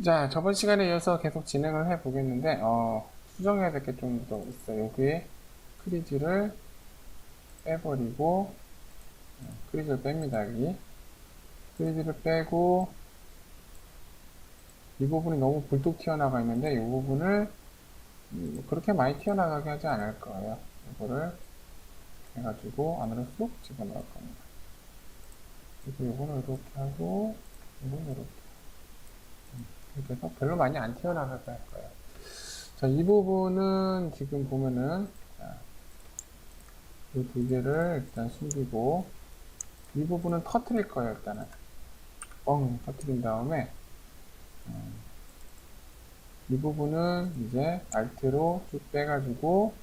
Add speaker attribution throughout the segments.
Speaker 1: 자, 저번 시간에 이어서 계속 진행을 해 보겠는데, 수정해야 될 게 좀 더 있어요. 여기에 크리즈를 빼버리고, 크리즈를 뺍니다, 여기. 크리즈를 빼고, 이 부분이 너무 굴뚝 튀어나가 있는데, 이 부분을 그렇게 많이 튀어나가게 하지 않을 거예요. 이거를 해가지고 안으로 쏙 집어넣을 겁니다. 그리고 이거는 이렇게 하고, 이거는 이렇게. 이렇게 해서 별로 많이 안 튀어나가게 할 거예요. 자, 이 부분은 지금 보면은, 자, 이 두 개를 일단 숨기고, 이 부분은 터트릴 거예요, 일단은. 뻥 터트린 다음에, 이 부분은 이제 알트로 쭉 빼가지고,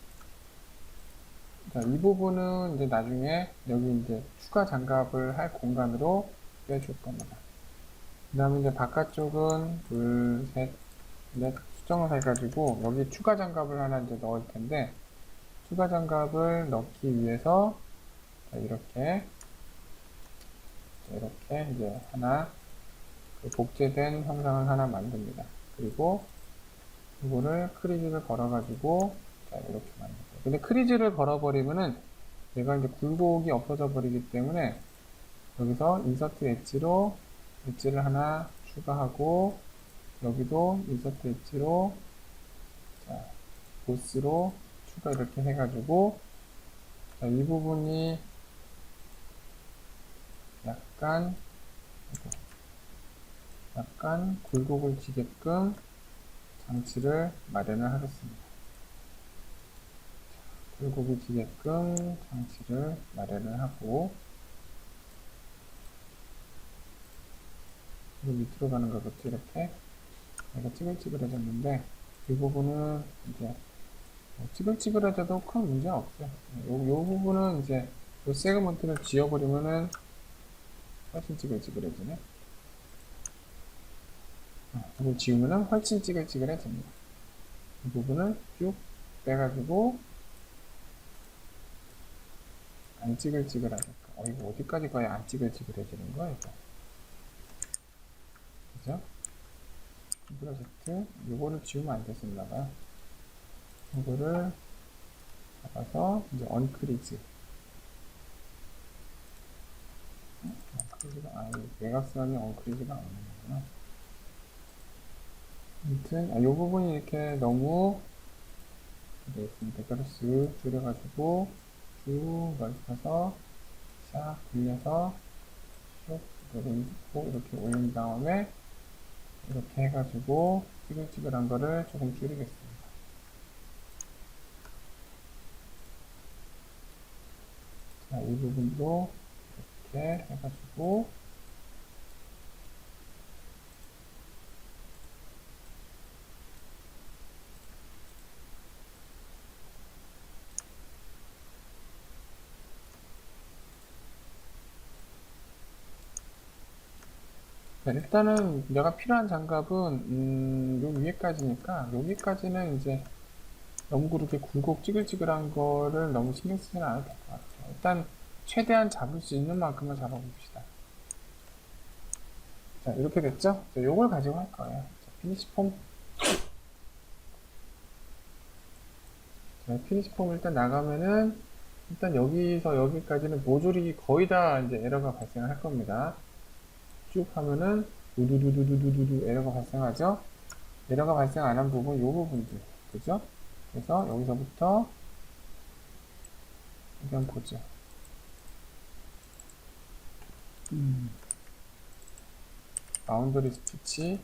Speaker 1: 자, 이 부분은 이제 나중에 여기 이제 추가 장갑을 할 공간으로 빼줄 겁니다. 그 다음에 이제 바깥쪽은 둘, 셋, 넷 수정을 해가지고, 여기 추가 장갑을 하나 이제 넣을 텐데, 추가 장갑을 넣기 위해서, 자, 이렇게 이제 하나, 그 복제된 형상을 하나 만듭니다. 그리고 이거를 크리즈를 걸어가지고 자, 이렇게 만들어요. 근데 크리즈를 걸어버리면은 얘가 이제 굴곡이 없어져 버리기 때문에 여기서 인서트 엣지로 엣지를 하나 추가하고 여기도 인서트 엣지로 자, 보스로 추가 이렇게 해가지고 자, 이 부분이 약간 굴곡을 지게끔 장치를 마련을 하겠습니다. 굴곡이 지게끔 장치를 마련을 하고 그리고 밑으로 가는 것부터 이렇게 얘가 찌글찌글해졌는데 이 부분은 이제 찌글찌글해져도 큰 문제 없어요. 요 부분은 이제 요 세그먼트를 지워버리면은 훨씬 찌글찌글해지네. 이걸 지우면은 훨씬 찌글찌글해집니다. 이 부분을 쭉 빼가지고 안 찌글찌글하게끔. 이거 어디까지 가야 안 찌글찌글해지는 거야, 이거. 그죠? 프로젝트. 요거를 지우면 안 됐었나봐요. 이거를 잡아서, 이제, 언크리즈. 언크리즈가, 외곽선이 언크리즈가 안 오는구나. 아무튼, 요 부분이 이렇게 너무, 되어 있습니다. 이거를 쓱 줄여가지고, 쭉 넓혀서, 싹 굴려서, 쭉, 이렇게 올린 다음에, 이렇게 해가지고 찌글찌글한 거를 조금 줄이겠습니다. 자, 이 부분도 이렇게 해가지고 자, 일단은 내가 필요한 장갑은 요 위에까지니까 여기까지는 이제 너무 그렇게 굴곡 찌글찌글한 거를 너무 신경 쓰지는 않아도 될 것 같아요. 일단 최대한 잡을 수 있는 만큼만 잡아봅시다. 자, 이렇게 됐죠? 자, 요걸 가지고 할 거예요. 자, 피니시 폼. 자, 피니시 폼 일단 나가면은 일단 여기서 여기까지는 모조리 거의 다 이제 에러가 발생할 겁니다. 쭉 하면은 두두두두두두두 에러가 발생하죠. 에러가 발생 안 한 부분 요 부분들 그죠? 그래서 여기서부터 여기 한번 보죠. 바운더리 스티치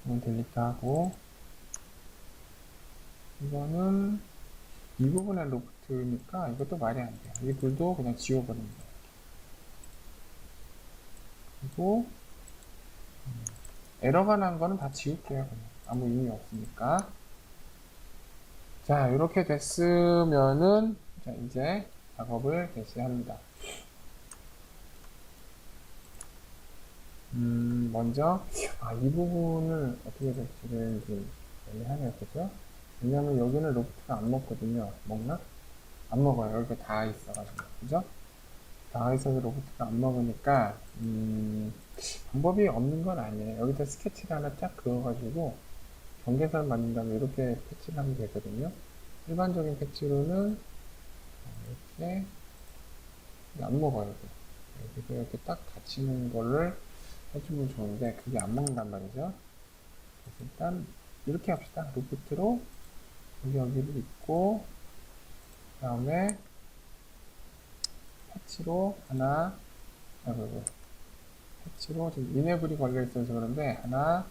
Speaker 1: 이건 델리트하고 이거는 이 부분의 로프트니까 이것도 말이 안 돼요. 이 둘도 그냥 지워버립니다. 그리고 에러가 난 거는 다 지울게요. 그냥 아무 의미 없으니까. 자, 이렇게 됐으면은 자, 이제 작업을 개시합니다. 먼저 이 부분을 어떻게 배치를 이제 애매하네요, 그죠? 왜냐면 여기는 로프트가 안 먹거든요. 먹나? 안 먹어요. 여기가 다 있어가지고, 그죠? 다 있어서 로프트가 안 먹으니까 방법이 없는 건 아니에요. 여기다 스케치를 하나 쫙 그어가지고 경계선 만든 다음에 이렇게 패치를 하면 되거든요. 일반적인 패치로는 이렇게 안 먹어요. 여기서 이렇게 딱 닫히는 거를 해주면 좋은데 그게 안 먹는단 말이죠. 그래서 일단 이렇게 합시다. 루프트로 여기를 있고 그 다음에 패치로 하나 아이고 패치로 지금 이네블이 걸려 있어서 그런데 하나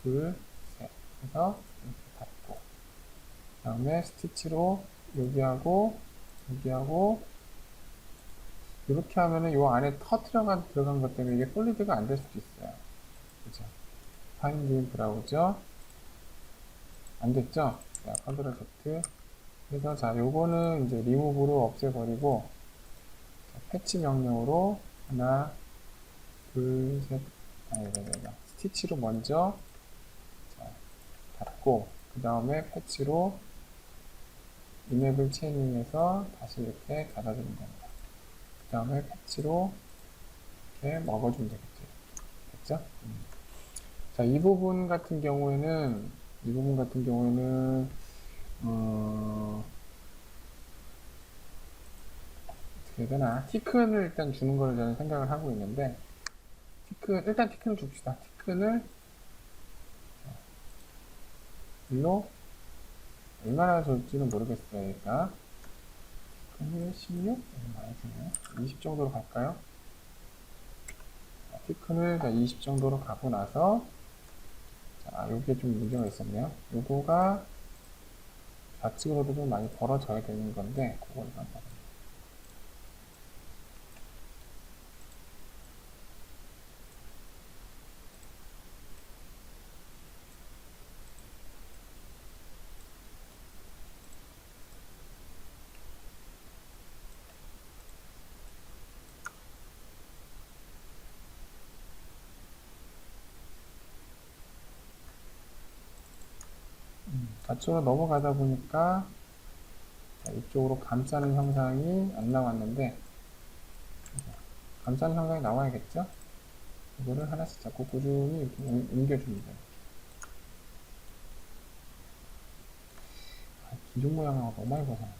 Speaker 1: 둘 셋 해서 이렇게 닫고 그 다음에 스티치로 여기하고 여기하고 이렇게 하면은 요 안에 들어간 것 때문에 이게 솔리드가 안 될 수도 있어요. 그죠? 파인드 브라우저 안 됐죠? 자, 컨트롤 Z. 그래서 자, 요거는 이제 리무브로 없애버리고 자, 패치 명령으로 하나, 둘, 셋, 스티치로 먼저 자, 닫고 그 다음에 패치로 이네블 체이닝해서 다시 이렇게 닫아주는 겁니다. 그 다음에 패치로 이렇게 먹어주면 되겠죠. 됐죠? 자, 이 부분 같은 경우에는, 어떻게 해야 되나. 티큰을 일단 주는 걸 저는 생각을 하고 있는데, 일단 티큰을 줍시다. 티큰을, 일로, 얼마나 줄지는 모르겠어요, 그러니까. 티큰을 16? 많이 주네요. 20 정도로 갈까요? 자, 티큰을 20 정도로 가고 나서, 자, 요게 좀 문제가 있었네요. 요거가 좌측으로도 좀 많이 벌어져야 되는 건데, 그걸 한번. 좌측으로 넘어가다 보니까, 자, 이쪽으로 감싸는 형상이 안 나왔는데, 감싸는 형상이 나와야겠죠? 이거를 하나씩 잡고 꾸준히 이렇게 옮겨줍니다. 기둥 모양하고 너무 많이 벗어나.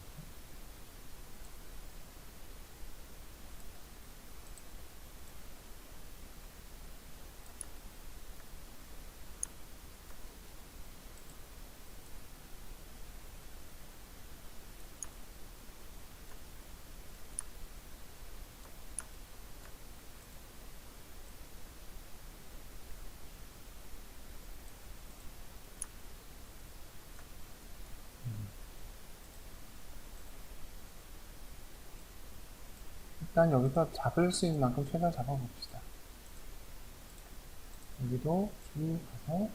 Speaker 1: 일단 여기서 잡을 수 있는 만큼 최대한 잡아봅시다. 여기도 쭉 가서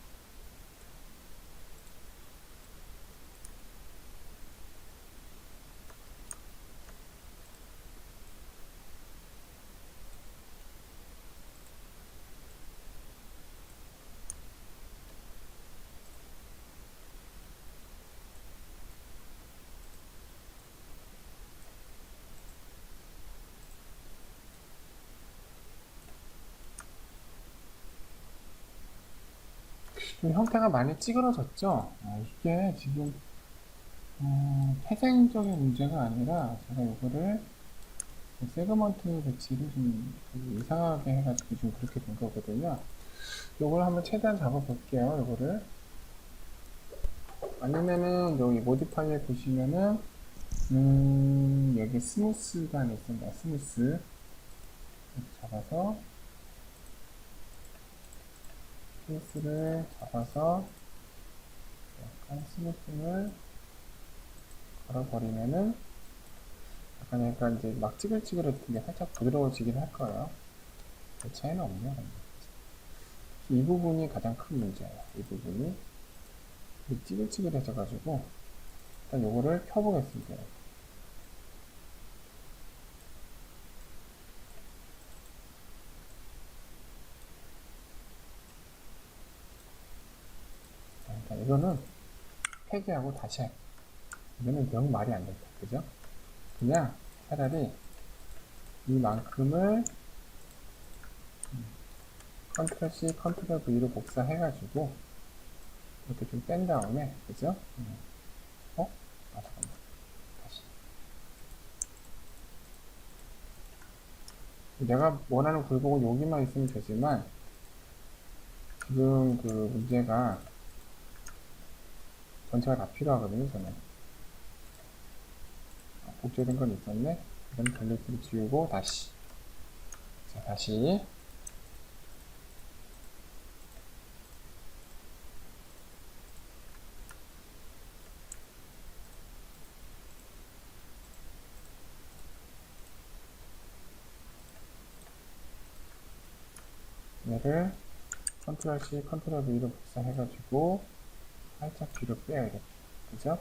Speaker 1: 좀 형태가 많이 찌그러졌죠? 이게 지금 태생적인 문제가 아니라 제가 이거를 세그먼트 배치를 좀 이상하게 해가지고 좀 그렇게 된 거거든요. 이걸 한번 최대한 잡아볼게요. 이거를 아니면은 여기 모디파이에 보시면은 여기 스무스가 있습니다. 스무스 이렇게 잡아서 스무스를 잡아서 약간 스무스를 걸어버리면은 약간 이제 막 찌글찌글했던 게 살짝 부드러워지긴 할 거예요. 별 차이는 없네요. 이 부분이 가장 큰 문제예요. 이 부분이 찌글찌글해져가지고 일단 요거를 켜보겠습니다. 일단 이거는 폐기하고 다시 할게요. 이거는 영 말이 안 된다. 그죠? 그냥 차라리 이만큼을 컨트롤 C, 컨트롤 V로 복사해가지고 이렇게 좀 뺀 다음에, 그죠? 잠깐만. 다시. 내가 원하는 굴곡은 여기만 있으면 되지만, 지금 그 문제가 전체가 다 필요하거든요, 저는. 복제된 건 있었네? 그럼 델리트를 지우고, 다시. 자, 다시. 얘를 컨트롤 C, 컨트롤 V로 복사해가지고, 살짝 뒤로 빼야겠다. 그죠?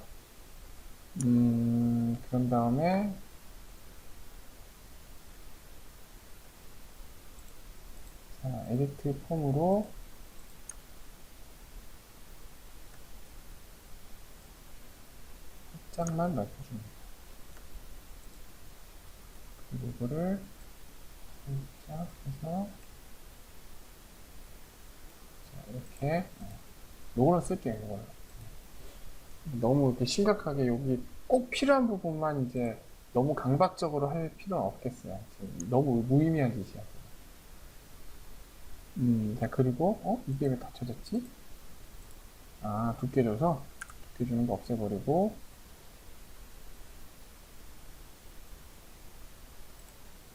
Speaker 1: 그런 다음에, 자, 에디트 폼으로, 살짝만 넓혀줍니다. 그리고 이거를 살짝 해서, 자, 이렇게, 요거를 쓸게요, 요거를. 너무 이렇게 심각하게 여기 꼭 필요한 부분만 이제 너무 강박적으로 할 필요는 없겠어요. 너무 무의미한 짓이야. 자, 그리고, 이게 왜 닫혀졌지? 아, 두께 줘서, 두께 주는 거 없애버리고,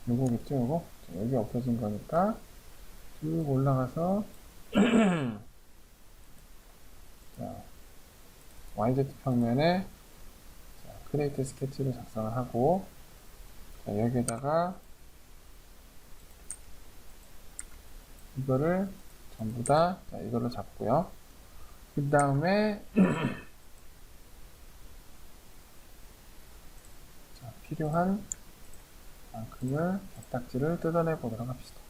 Speaker 1: 요거겠죠, 요거? 자, 여기 없어진 거니까, 쭉 올라가서, 자, YZ 평면에, 자, 크리에이트 스케치를 작성을 하고, 자, 여기에다가, 이거를 전부 다, 자, 이걸로 잡고요. 그 다음에, 자, 필요한 만큼을 객딱지를 뜯어내 보도록 합시다.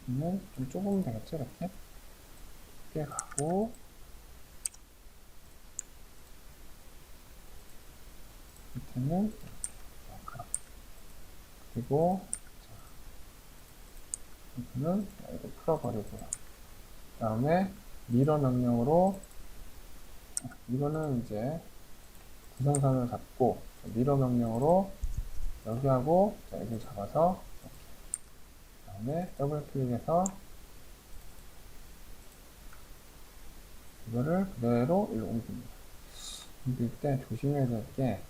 Speaker 1: 여기는 좀 좁으면 되겠죠, 이렇게. 이렇게 가고, 밑에는 이렇게. 그리고, 이거는 이거 풀어버리고요. 그 다음에, 미러 명령으로, 이거는 이제 구성선을 잡고, 미러 명령으로 여기하고, 자, 여기 잡아서, 이렇게. 그 다음에 더블 클릭해서, 이거를 그대로 일로 옮깁니다. 옮길 때 조심해야 될 게,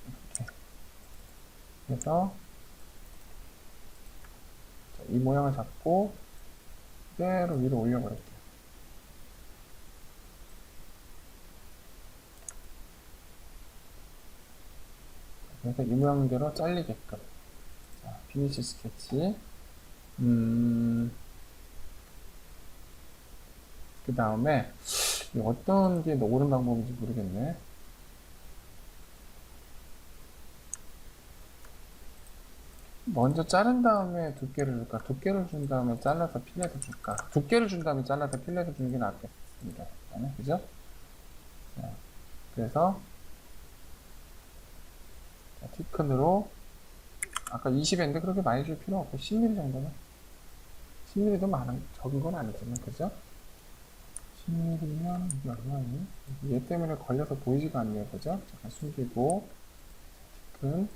Speaker 1: 이렇게. 그래서, 자, 이 모양을 잡고, 그대로 위로 올려버릴게요. 그래서 이 모양대로 잘리게끔. 자, 피니시 스케치. 그 다음에, 어떤 게 옳은 방법인지 모르겠네. 먼저 자른 다음에 두께를 줄까? 두께를 준 다음에 잘라서 필렛을 줄까? 두께를 준 다음에 잘라서 필렛을 주는 게 낫겠습니다. 그죠? 자, 그래서, 자, 티큰으로, 아까 20인데 그렇게 많이 줄 필요 없고, 10mm 정도면. 10mm도 많은, 적은 건 아니지만, 그죠? 10mm면 이게 얼마니? 얘 때문에 걸려서 보이지가 않네요. 그죠? 잠깐 숨기고, 큰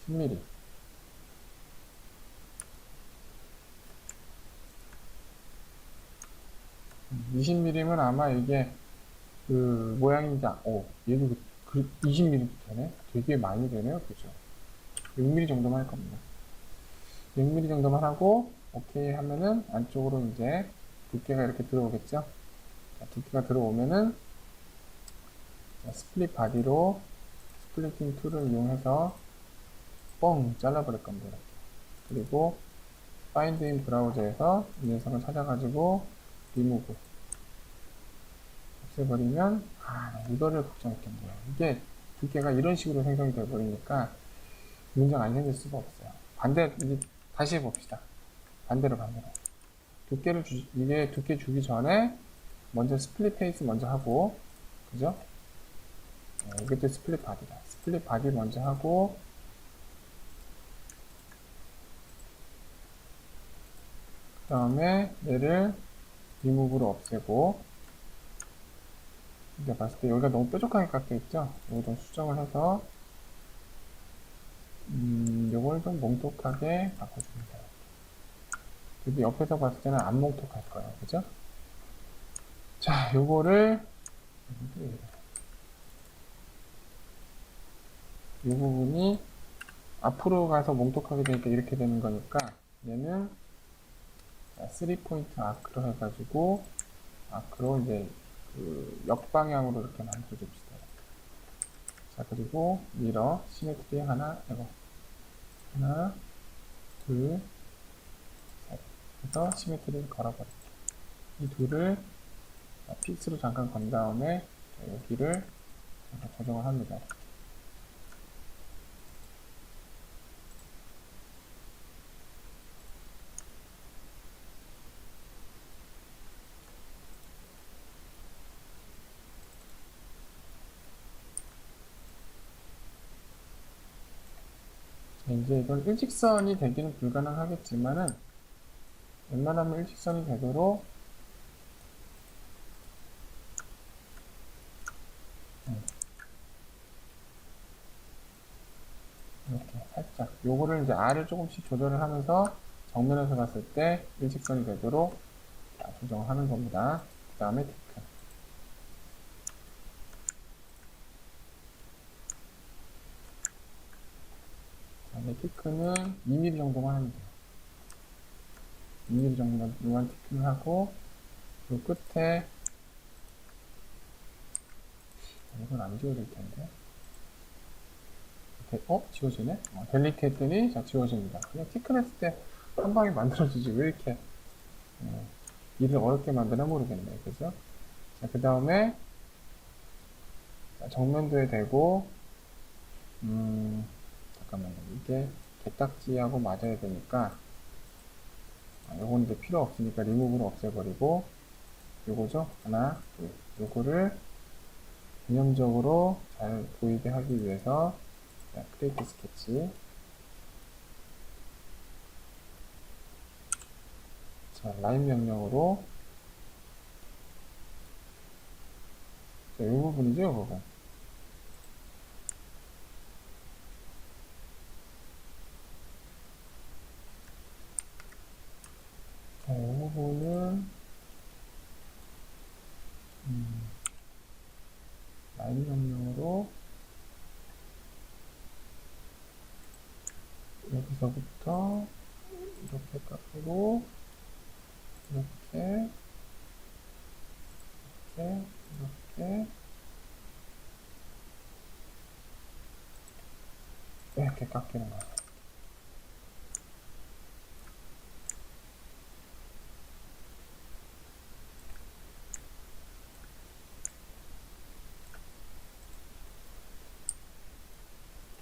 Speaker 1: 10mm. 20mm면 아마 이게 그 모양인지, 얘도 20mm 되네? 되게 많이 되네요. 그죠? 6mm 정도만 할 겁니다. 6mm 정도만 하고, 오케이 하면은 안쪽으로 이제 두께가 이렇게 들어오겠죠? 자, 두께가 들어오면은, 자, 스플릿 바디로 스플리팅 툴을 이용해서 뻥 잘라버릴 겁니다. 그리고 find in 브라우저에서 이 녀석을 찾아가지고 remove 없애버리면 이거를 걱정했겠네요. 이게 두께가 이런 식으로 생성이 되어버리니까 문제가 안 생길 수가 없어요. 이제 다시 해봅시다. 반대로. 이게 두께 주기 전에 먼저 스플릿 페이스 먼저 하고, 그죠? 이것도 스플릿 바디다. 스플릿 바디 먼저 하고, 그 다음에 얘를 리무브로 없애고, 이제 봤을 때 여기가 너무 뾰족하게 깎여있죠? 이거 좀 수정을 해서, 요걸 좀 몽톡하게 바꿔주면 돼요. 근데 옆에서 봤을 때는 안 몽톡할 거예요. 그죠? 자, 요거를, 이 부분이 앞으로 가서 몽톡하게 되니까 이렇게 되는 거니까, 얘는 3포인트 아크로 해가지고, 아크로 이제 그 역방향으로 이렇게 만들어줍시다. 자, 그리고 미러, 시메트리 하나, 하나, 둘, 셋. 해서 시메트리를 걸어버릴게요. 이 둘을 픽스로 잠깐 건 다음에 여기를 잠깐 조정을 합니다. 자, 이제 이건 일직선이 되기는 불가능하겠지만은 웬만하면 일직선이 되도록 이렇게 살짝 요거를 이제 R을 조금씩 조절을 하면서 정면에서 봤을 때 일직선이 되도록 조정을 하는 겁니다. 그 다음에 테크. 다음에 티크는 2mm 정도만 하면 돼요. 2mm 정도만 티크를 하고 요 끝에 이건 안 지워질 텐데. 지워지네? 델리트 했더니 자 지워집니다. 그냥 티크를 했을 때 한 방에 만들어지지 왜 이렇게 일을 어렵게 만드나 모르겠네. 그죠? 자, 그 다음에 정면도에 대고 잠깐만요. 이게 개딱지하고 맞아야 되니까 요건 이제 필요 없으니까 리무브로 없애버리고 요거죠? 하나, 둘. 요거를 개념적으로 잘 보이게 하기 위해서 크리에이트 스케치. 자, 라인 명령으로 자, 이 부분이죠, 이 부분. 자, 이 부분은 라인 명령으로 여기서부터 이렇게 깎고 이렇게 이렇게 깎이는 거예요.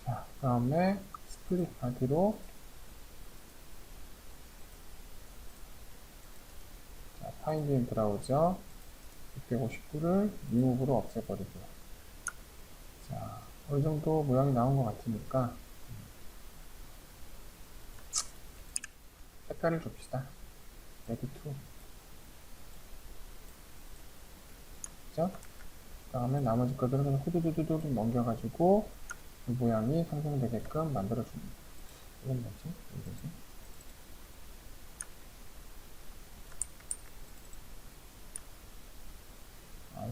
Speaker 1: 자, 그 다음에 스플릿 바디로 파인드 인 브라우저 659를 리무브로 없애버리고요. 자, 어느 정도 모양이 나온 것 같으니까 색깔을 줍시다. 레드 2. 그죠? 그 다음에 나머지 것들은 그냥 후두두두두 넘겨가지고 이 모양이 생성되게끔 만들어줍니다. 이건 뭐지? 이거지?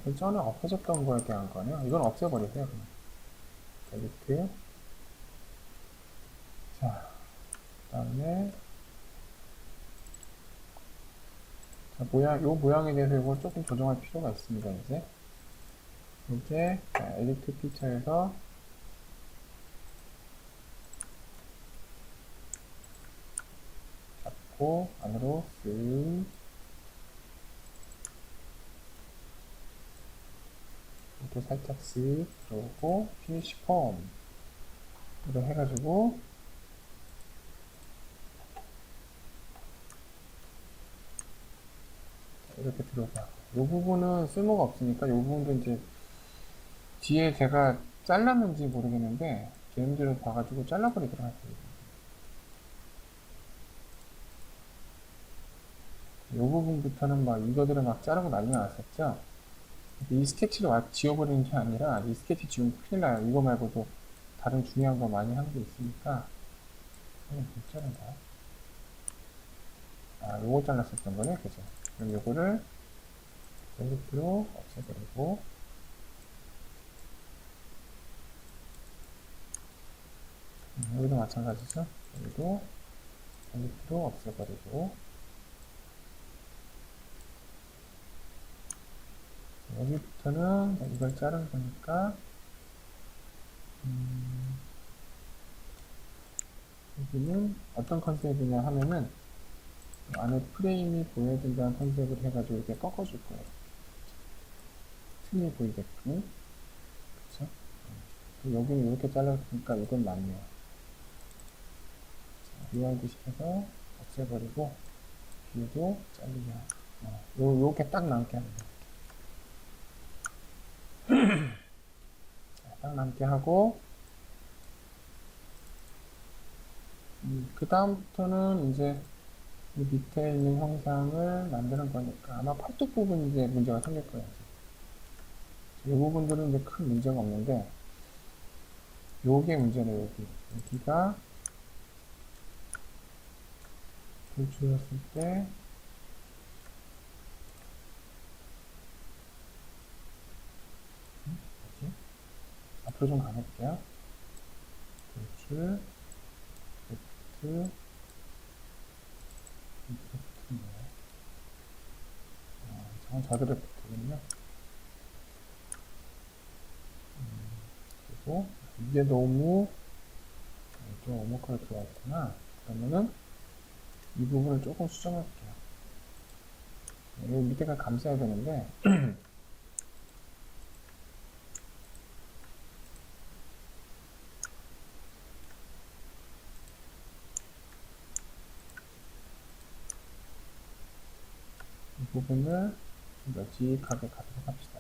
Speaker 1: 이건 전에 없어졌던 거에 대한 거네요. 이건 없애버리세요, 그냥. 델리트. 자, 그 다음에 요 모양에 대해서 이걸 조금 조정할 필요가 있습니다, 이제. 이게, 에디트 피처에서 넣고 안으로 쓱 또 살짝 쓱 들어오고 피니시 폼 이거 해가지고 이렇게 들어가. 이 부분은 쓸모가 없으니까 이 부분도 이제 뒤에 제가 잘랐는지 모르겠는데 게임즈를 봐가지고 잘라버리도록 할게요. 이 부분부터는 막 이거들을 막 자르고 난리 났었죠. 이 스케치를 지워버리는 게 아니라 이 스케치 지우면 큰일 나요. 이거 말고도 다른 중요한 거 많이 한 게 있으니까 이거 못 자른다. 아, 요거 잘랐었던 거네, 그죠? 그럼 요거를 셀렉트로 없애버리고 여기도 마찬가지죠. 여기도 셀렉트로 없애버리고 여기부터는 이걸 자른 거니까 여기는 어떤 컨셉이냐 하면은 안에 프레임이 보여야 된다는 컨셉을 해가지고 이렇게 꺾어줄 거예요. 틈이 보이게끔. 그쵸? 여기는 이렇게 잘랐으니까 이건 맞네요. 리와이드 시켜서 없애버리고 뒤에도 잘리게 하고 요렇게 딱 남게 합니다. 딱 남게 하고 그 다음부터는 이제 이 밑에 있는 형상을 만드는 거니까 아마 팔뚝 부분이 이제 문제가 생길 거예요. 이 부분들은 이제 큰 문제가 없는데 요게 문제네요. 여기가 돌출했을 때 뭐지? 앞으로 좀 가볼게요. 돌출 이펙트 이펙트네요. 저건 저대로 되겠네요. 그리고 이게 너무 좀 오목하게 들어왔구나. 그러면은 이 부분을 조금 수정할게요. 이 밑에가 감싸야 되는데 이 부분을 좀 널찍하게 가도록 합시다.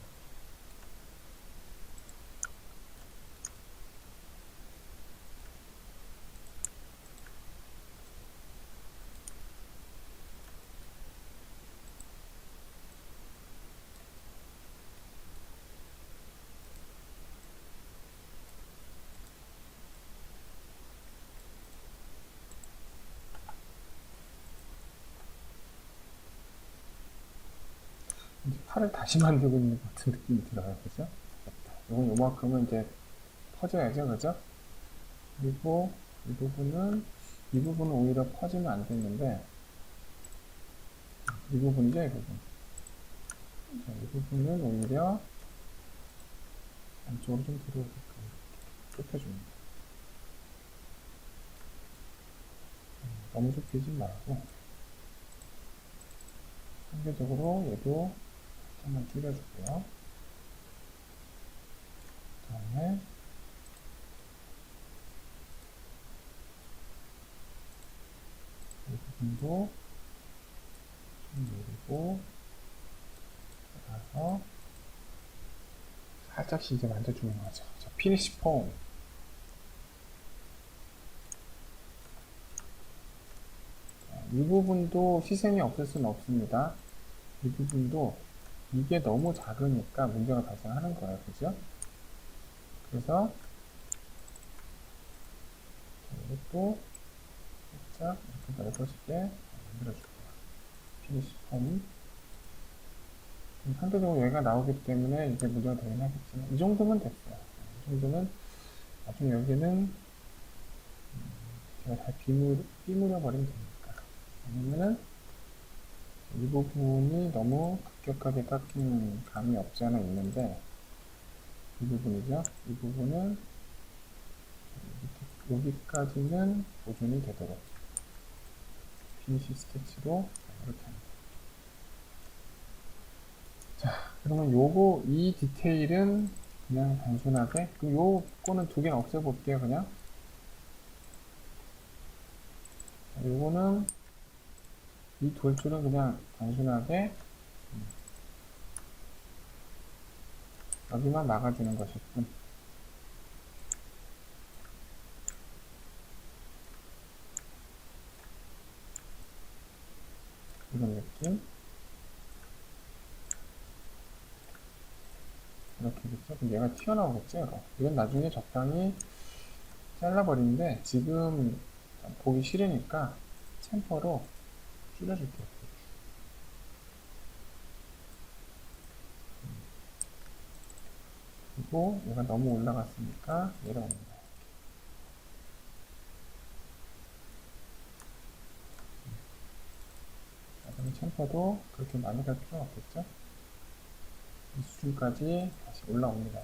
Speaker 1: 이제 팔을 다시 만들고 있는 것 같은 느낌이 들어요. 그죠? 이건 요만큼은 이제 퍼져야죠. 그죠? 그리고 이 부분은 오히려 퍼지면 안 되는데 이 부분이죠. 이 부분. 자, 이 부분은 오히려 안쪽으로 좀 들어오게끔 좁혀줍니다. 너무 좁히지 말고 상대적으로 얘도 한번 줄여주고요. 그 다음에 이 부분도 좀 내리고 나서 살짝씩 이제 만져주는 거죠. 자, 피니시 폼. 이 부분도 시샘이 없을 수는 없습니다. 이 부분도 이게 너무 작으니까 문제가 발생하는 거예요. 그죠? 그래서 이것도 살짝 이렇게 넓어지게 만들어줄게요. 피니시 폼. 상대적으로 여기가 나오기 때문에 이제 문제가 되긴 하겠지만 이 정도면 됐어요. 이 정도면 나중에 여기는 제가 잘 비무려 버리면 되니까. 아니면은 이 부분이 너무 급격하게 깎이는 감이 없지 않아 있는데 이 부분이죠. 이 부분은 여기까지는 보존이 되도록 피니시 스케치로 이렇게 합니다. 자, 그러면 이 디테일은 그냥 단순하게, 요거는 두 개는 없애볼게요, 그냥. 요거는, 이 돌줄은 그냥 단순하게, 여기만 막아주는 것일 뿐. 이런 느낌. 이렇게 됐죠? 그럼 얘가 튀어나오겠죠, 이거. 이건 나중에 적당히 잘라버리는데, 지금 보기 싫으니까 챔퍼로 줄여줄게요. 그리고 얘가 너무 올라갔으니까 내려옵니다. 자, 그럼 챔퍼도 그렇게 많이 갈 필요는 없겠죠? 이 수준까지 다시 올라옵니다.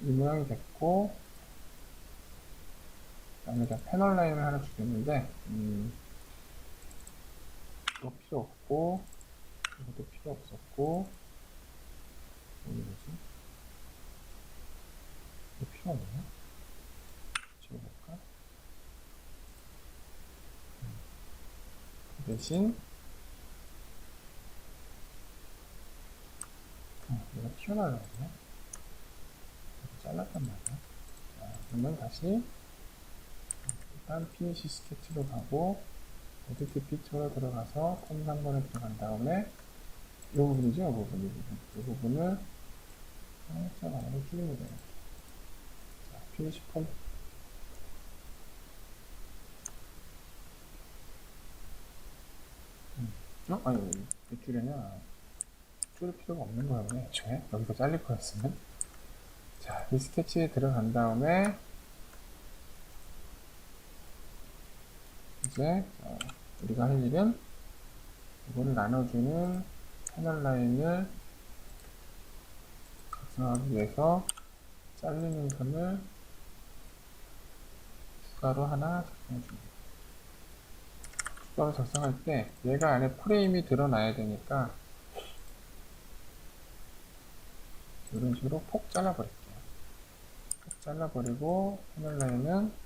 Speaker 1: 이 모양이 됐고, 그 다음에 패널 라인을 하나 주겠는데, 이거 필요 없고, 이것도 필요 없었고, 여기 뭐지? 이거 필요 없나? 지워볼까? 그 대신, 얘가 튀어나오거든요. 잘랐단 말이야. 자, 그러면 다시, 일단 피니시 스케치로 가고, 에디트 피처로 들어가서 콤 3번에 들어간 다음에, 이 부분이죠, 이 부분, 이 부분. 이 부분을 살짝 안으로 줄이면 돼요. 자, 피니시 폼. 아니, 몇 줄이냐? 줄일 필요가 없는 거였네, 애초에. 여기서 잘릴 거였으면. 자, 이 스케치에 들어간 다음에, 이제, 우리가 할 일은, 이거를 나눠주는 패널 라인을 작성하기 위해서, 잘리는 선을 추가로 하나 작성해줍니다. 추가로 작성할 때, 얘가 안에 프레임이 드러나야 되니까, 이런 식으로 폭 잘라버릴게요. 폭 잘라버리고, 패널 라인은,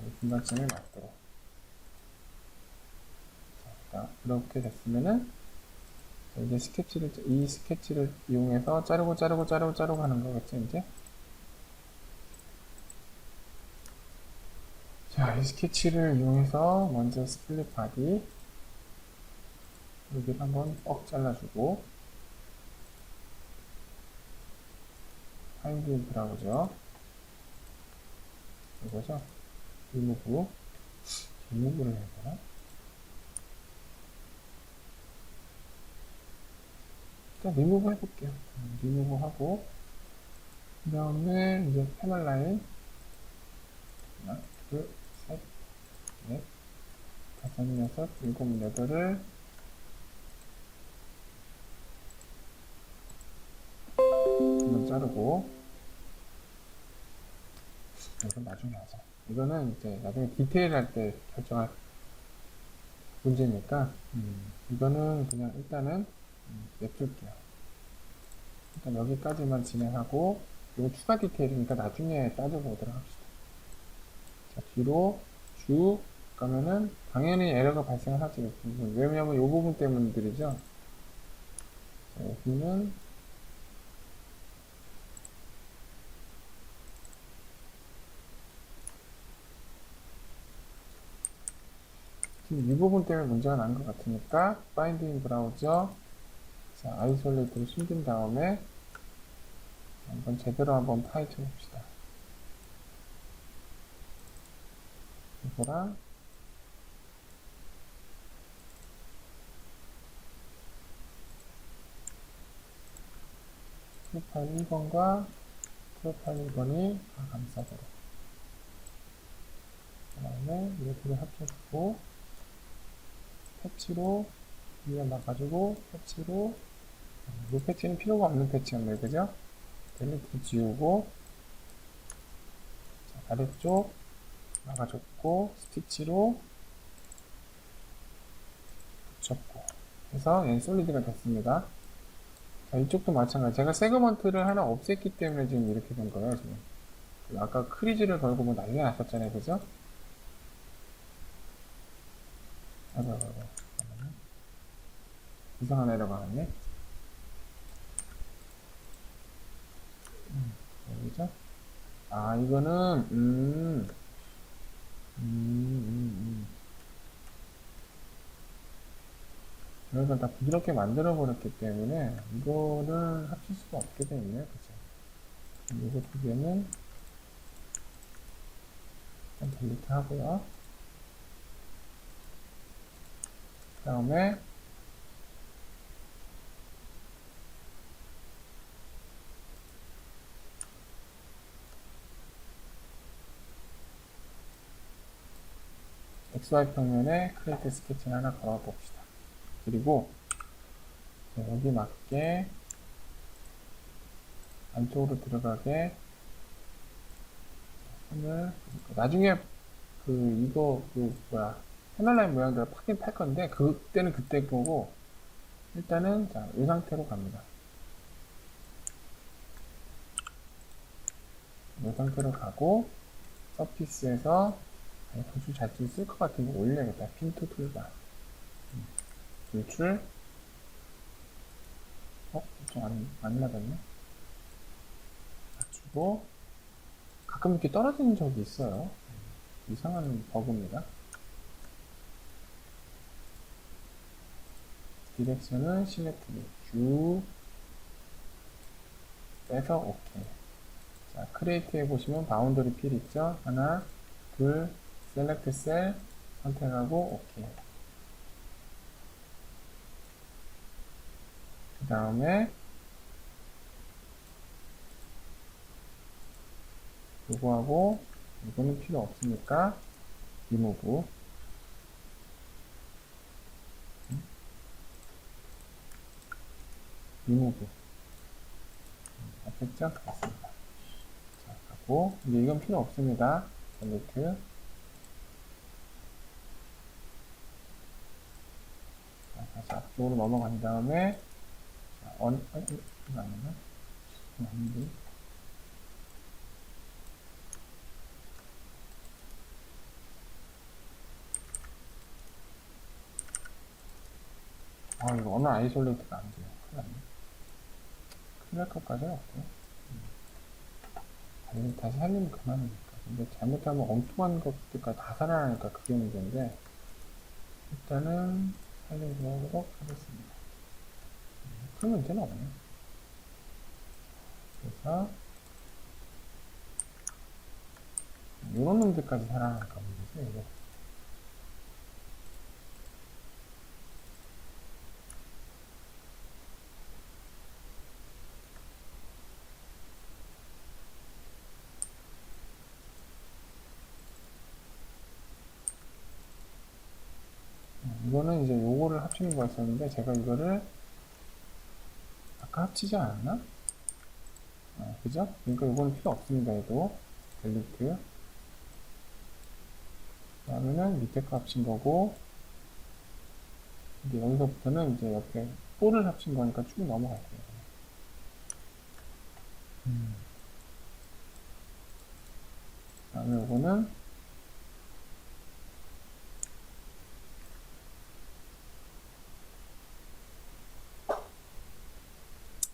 Speaker 1: 이 중간점에 맞도록. 자, 이렇게 됐으면은, 이제 이 스케치를 이용해서 자르고 하는 거겠죠, 이제? 자, 이 스케치를 이용해서 먼저 스플릿 바디, 여기를 한번 뻑 잘라주고, 파인드 인 브라우저, 이거죠? 리무브를 해야 되나? 일단 리무브 해볼게요. 리무브 하고, 그 다음에 이제 패널 라인, 하나, 둘, 셋, 넷, 다섯, 여섯, 일곱, 여덟을 한번 자르고, 이건 나중에 하자. 이거는 이제 나중에 디테일 할 때 결정할 문제니까, 이거는 그냥 일단은 냅둘게요. 일단 여기까지만 진행하고, 이거 추가 디테일이니까 나중에 따져보도록 합시다. 자, 뒤로 쭉 가면은 당연히 에러가 발생을 하죠. 왜냐면 이 부분 때문들이죠. 자, 여기는 지금 이 부분 때문에 문제가 난 것 같으니까 바인딩 브라우저, 자, 아이솔레이트를 숨긴 다음에 한번 제대로 한번 파헤쳐 봅시다. 이거랑 프로파일 1번과 프로파일 1번이 다 감싸도록. 그 다음에 이렇게 합쳐주고, 패치로 위에 막아주고, 패치로, 이 패치는 필요가 없는 패치였네요. 그죠? 델리트 지우고, 아래쪽 막아줬고 스티치로 붙였고 해서 얘는 솔리드가 됐습니다. 자, 이쪽도 마찬가지. 제가 세그먼트를 하나 없앴기 때문에 지금 이렇게 된 거예요. 지금 아까 크리즈를 걸고 뭐 난리가 났었잖아요, 그죠? 아이고, 아이고, 잠깐만요. 이상한 에러가 나네. 여기죠? 아, 이거는 여기가 다 부드럽게 만들어 버렸기 때문에 이거를 합칠 수가 없게 돼 있네요, 그죠? 이거 두 개는 일단 딜리트 하고요. 그 다음에 XY 평면에 크리에이트 스케치를 하나 걸어 봅시다. 그리고 여기 맞게 안쪽으로 들어가게 선을 나중에 이거 뭐야 패널라인 모양대로 파긴 팔 건데 그때는 그때 보고 일단은 자, 이 상태로 갑니다. 이 상태로 가고 서피스에서 도주 잘좀 쓸 것 같은 거 올려야겠다. 핀트 툴바 줄출 좀 안 맞았네. 맞추고 가끔 이렇게 떨어지는 적이 있어요. 이상한 버그입니다. 디렉션은 시메트리 쭉 빼서 오케이. 자, 크리에이트에 보시면 바운더리 필 있죠? 하나, 둘, 셀렉트 셀 선택하고 오케이. 그 다음에 요거하고 이거는 필요 없으니까 리무브 리무브 됐죠? 됐습니다. 자, 하고 이제 이건 필요 없습니다. 델리트. 자, 다시 앞쪽으로 넘어간 다음에 자, 이거 아니나? 이거 아닌데. 아, 이거 언어 아이솔레이트가 안 돼요. 큰일 났네. 큰일 날 것까지는 없고요. 다시 살리면 그만이니까. 근데 잘못하면 엉뚱한 것들까지 다 살아나니까 그게 문제인데, 일단은 살려보도록 하겠습니다. 큰 문제는 없네요. 그래서, 이런 놈들까지 살아나니까 문제죠, 이거. 이거는 이제 요거를 합치는 거였었는데, 제가 이거를 아까 합치지 않았나? 그죠? 그러니까 이거는 필요 없습니다. 얘도 델리트. 그러면은 밑에 거 합친 거고 이제 여기서부터는 이제 옆에 4를 합친 거니까 쭉 넘어갈게요. 그다음에 이거는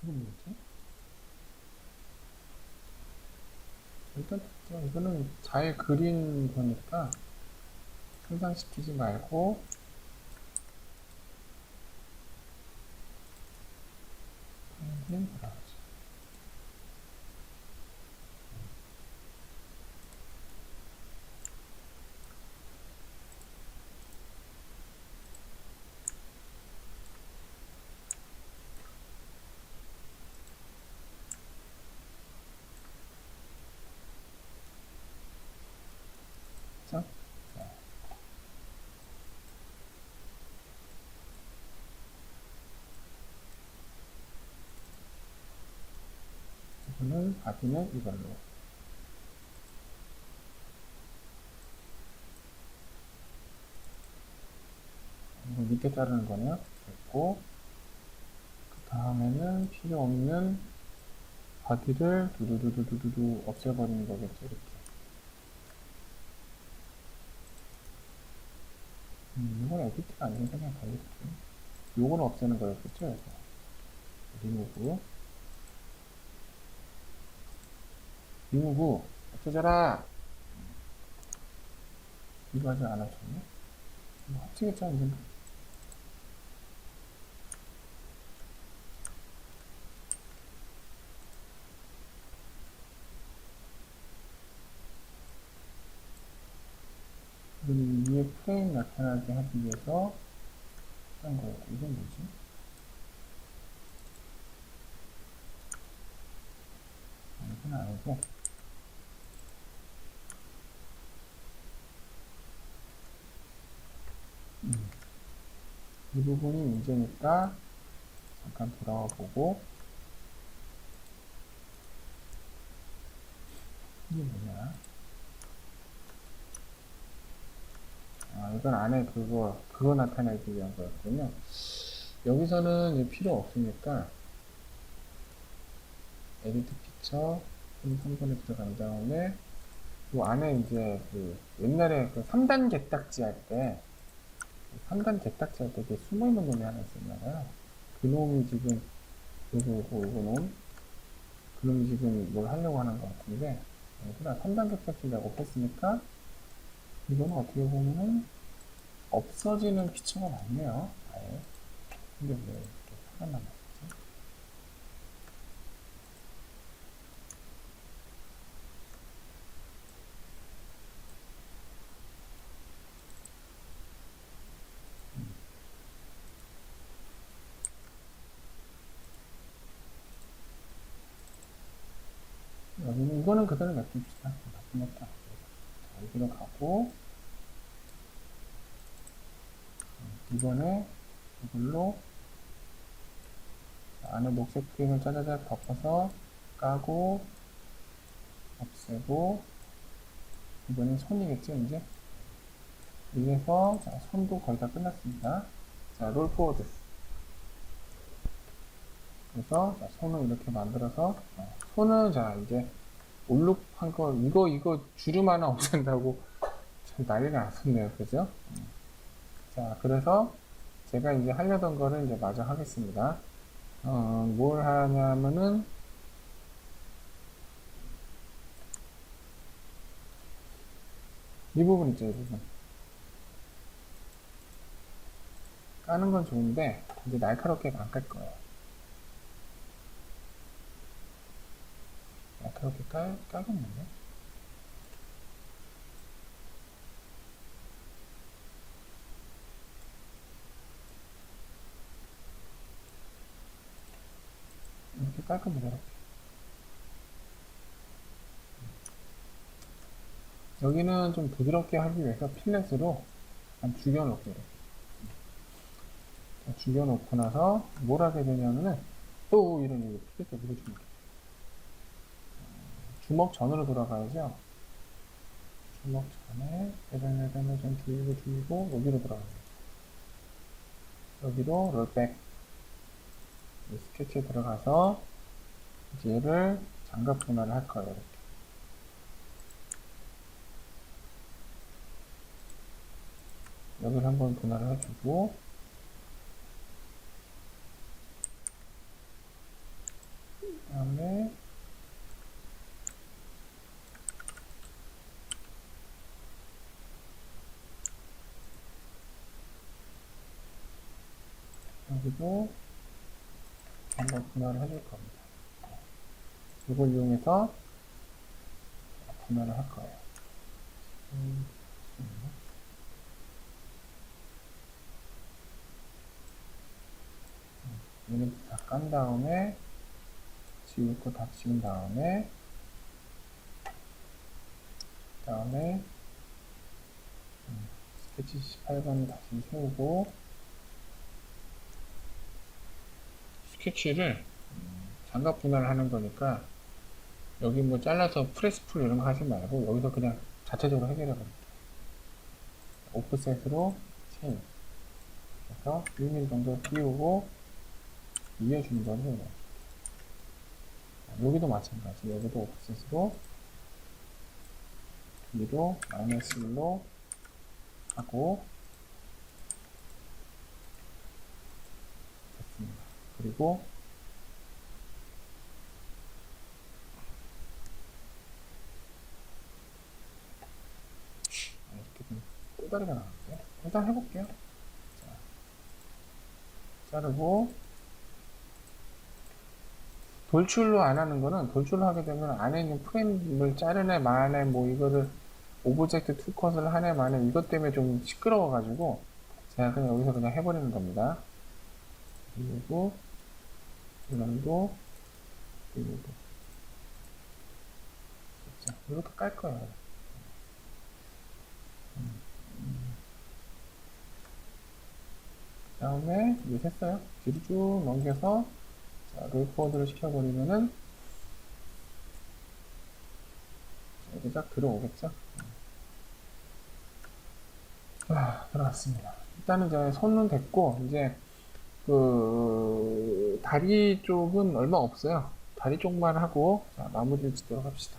Speaker 1: 이건 뭐지? 일단 이거는 잘 그린 거니까 상상시키지 말고 그림 보라지. 그죠? 이거는 바디는 이걸로 밑에 자르는 거네요. 됐고, 그 다음에는 필요 없는 바디를 두두두두두두 없애버리는 거겠죠, 이렇게. 이건 에디트가 아니고 그냥 던질게요. 요거는 없애는 거였겠죠, 이거. 리무브. 리무브. 없애져라! 이거 아직 안 합쳤네? 이거 합치겠죠, 이제. 그럼 위에 프레임 나타나게 하기 위해서 한 거예요. 이건 뭐지? 이건 아니고. 이 부분이 문제니까 잠깐 돌아와 보고, 이게 뭐냐? 아, 이건 안에 그거 나타내기 위한 거였군요. 여기서는 필요 없으니까, 에디트 피처, 3번에 들어간 다음에, 이 안에 이제 옛날에 3단 개딱지 할 때, 3단 개딱지 할 때 이게 숨어있는 놈이 하나 있었나봐요. 그 놈이 지금, 요거 놈. 그 놈이 지금 뭘 하려고 하는 것 같은데, 그냥 3단 개딱지 작업했으니까, 이거는 어떻게 보면은, 없어지는 피처가 많네요. 아예. 근데 왜 이렇게 하나만 남았지? 여기는, 이거는 그대로 냅둡시다. 냅둡니다. 자, 여기로 가고, 이번에 이걸로 안에 녹색 그림을 짜자작 덮어서 까고, 없애고, 이번엔 손이겠죠, 이제? 이래서, 자, 손도 거의 다 끝났습니다. 자, 롤 포워드. 그래서, 자, 손을 이렇게 만들어서, 손은, 자, 이제, 올룩 한 거, 이거 주름 하나 없앤다고 참 난리가 났었네요. 그죠? 자, 그래서 제가 이제 하려던 거를 이제 마저 하겠습니다. 뭘 하냐면은, 이 부분 있죠, 이 부분. 까는 건 좋은데, 이제 날카롭게 안 깔 거예요. 날카롭게 까겠는데? 이렇게 깔 겁니다, 이렇게. 여기는 좀 부드럽게 하기 위해서 필렛으로 한 죽여놓을게요. 죽여놓고 나서 뭘 하게 되냐면은, 또 이런 필렛을 밀어주는 게. 주먹 전으로 돌아가야죠. 주먹 전에 대단을 좀 줄이고 여기로 들어가요. 여기로 롤백 스케치에 들어가서 이제 얘를 장갑 분할을 할 거예요. 이렇게. 여기를 한번 분할을 해주고 그 다음에 여기도 한번 분할을 해줄 겁니다. 이걸 이용해서 분할을 할 거예요. 얘는 다 깐 다음에 지울 거 다 지운 다음에 그 다음에 스케치 18번 다시 세우고 스케치를 장갑 분할을 하는 거니까 여기 뭐 잘라서 프레스풀 이런 거 하지 말고 여기서 그냥 자체적으로 해결해 버릴게요. 오프셋으로 체인 그래서 1mm 정도 띄우고 이어주는 거를 여기도 마찬가지. 여기도 옵셋으로 뒤로 마이너스 1로 하고 됐습니다. 그리고 이렇게 좀 꼬다리가 나왔어요. 일단 해볼게요. 자, 자르고 돌출로 안 하는 거는 돌출로 하게 되면 안에 있는 프레임을 자르네 마네 뭐 이거를 오브젝트 투 컷을 하네 마네 이것 때문에 좀 시끄러워 가지고 제가 그냥 여기서 그냥 해버리는 겁니다. 그리고 이런도 그리고 자, 이렇게 깔 거예요. 그 다음에 이제 됐어요. 뒤로 쭉 넘겨서 자, 롤포워드를 시켜버리면은 이렇게 딱 들어오겠죠. 들어왔습니다. 일단은 이제 손은 됐고 이제 그 다리 쪽은 얼마 없어요. 다리 쪽만 하고 자, 마무리를 짓도록 합시다.